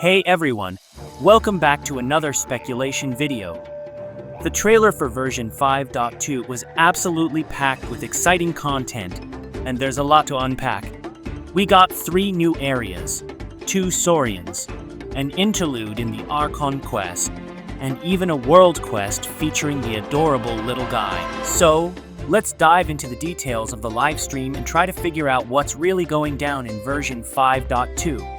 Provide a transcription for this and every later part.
Hey everyone, welcome back to another speculation video. The trailer for version 5.2 was absolutely packed with exciting content, and there's a lot to unpack. We got 3 new areas, 2 saurians, an interlude in the Archon Quest, and even a world quest featuring the adorable little guy. So, let's dive into the details of the livestream and try to figure out what's really going down in version 5.2.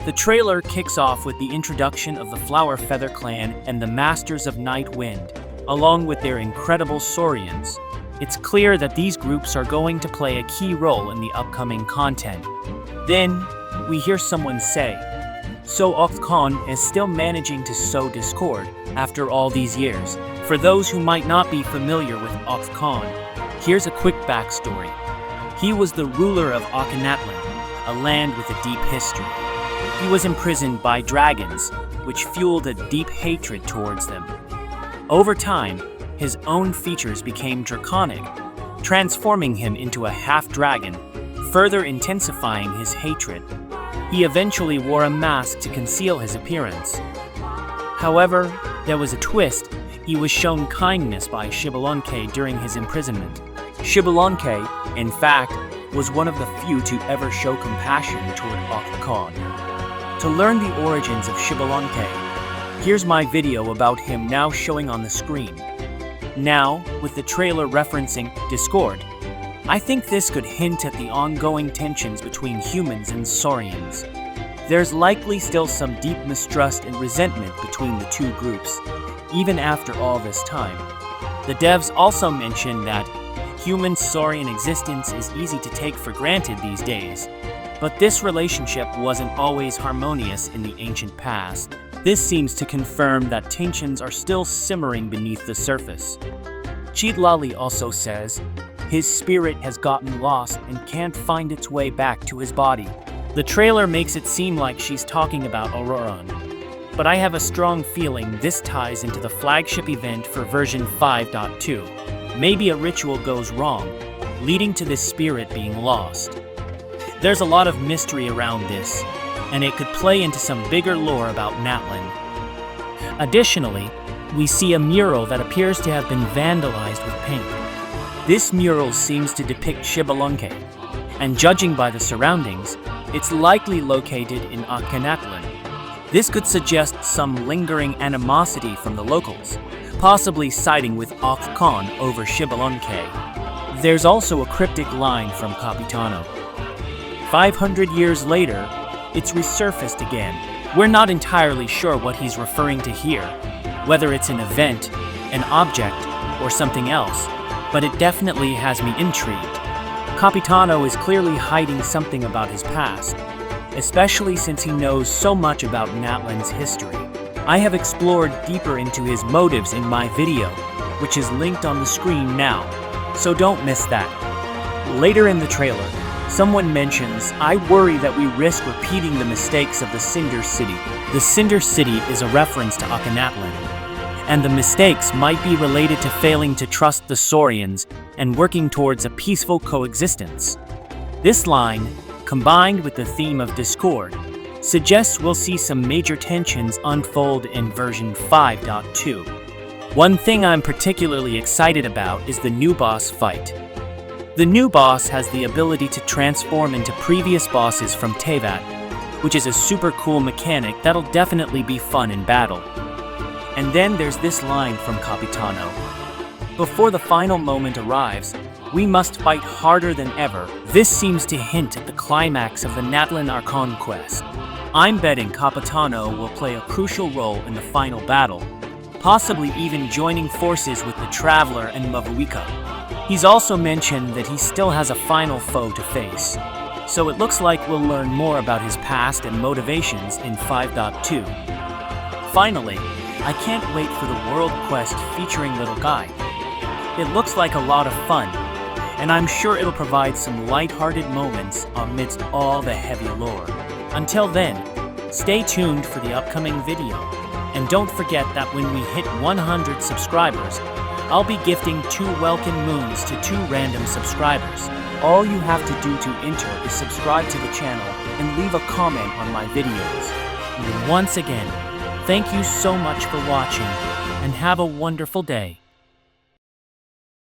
The trailer kicks off with the introduction of the Flower Feather Clan and the Masters of Night Wind, along with their incredible saurians. It's clear that these groups are going to play a key role in the upcoming content. Then, we hear someone say, "So Och-Kan is still managing to sow discord after all these years." For those who might not be familiar with Och-Kan, here's a quick backstory. He was the ruler of Natlan, a land with a deep history. He was imprisoned by dragons, which fueled a deep hatred towards them. Over time, his own features became draconic, transforming him into a half-dragon, further intensifying his hatred. He eventually wore a mask to conceal his appearance. However, there was a twist. He was shown kindness by Xbalanque during his imprisonment. Xbalanque, in fact, was one of the few to ever show compassion toward Och-Kan. To learn the origins of Xbalanque, here's my video about him now showing on the screen. Now, with the trailer referencing discord, I think this could hint at the ongoing tensions between humans and saurians. There's likely still some deep mistrust and resentment between the two groups, even after all this time. The devs also mentioned that human-saurian existence is easy to take for granted these days, but this relationship wasn't always harmonious in the ancient past. This seems to confirm that tensions are still simmering beneath the surface. Cheatlali also says his spirit has gotten lost and can't find its way back to his body. The trailer makes it seem like she's talking about Auroran, but I have a strong feeling this ties into the flagship event for version 5.2. Maybe a ritual goes wrong, leading to this spirit being lost. There's a lot of mystery around this, and it could play into some bigger lore about Natlan. Additionally, we see a mural that appears to have been vandalized with paint. This mural seems to depict Xbalanque, and judging by the surroundings, it's likely located in Natlan. This could suggest some lingering animosity from the locals, possibly siding with Och-Kan over Xbalanque. There's also a cryptic line from Capitano. 500 years later, it's resurfaced again. We're not entirely sure what he's referring to here, whether it's an event, an object, or something else, but it definitely has me intrigued. Capitano is clearly hiding something about his past, especially since he knows so much about Natlan's history. I have explored deeper into his motives in my video, which is linked on the screen now, so don't miss that. Later in the trailer, someone mentions, "I worry that we risk repeating the mistakes of the Cinder City." The Cinder City is a reference to Natlan, and the mistakes might be related to failing to trust the saurians and working towards a peaceful coexistence. This line, combined with the theme of discord, suggests we'll see some major tensions unfold in version 5.2. One thing I'm particularly excited about is the new boss fight. The new boss has the ability to transform into previous bosses from Teyvat, which is a super cool mechanic that'll definitely be fun in battle. And then there's this line from Capitano. "Before the final moment arrives, we must fight harder than ever." This seems to hint at the climax of the Natlan Archon Quest. I'm betting Capitano will play a crucial role in the final battle, possibly even joining forces with the Traveler and Mavuika. He's also mentioned that he still has a final foe to face, so it looks like we'll learn more about his past and motivations in 5.2. Finally, I can't wait for the world quest featuring Little Guy. It looks like a lot of fun, and I'm sure it'll provide some lighthearted moments amidst all the heavy lore. Until then, stay tuned for the upcoming video, and don't forget that when we hit 100 subscribers, I'll be gifting 2 welcome moons to 2 random subscribers. All you have to do to enter is subscribe to the channel and leave a comment on my videos. Once again, thank you so much for watching, and have a wonderful day.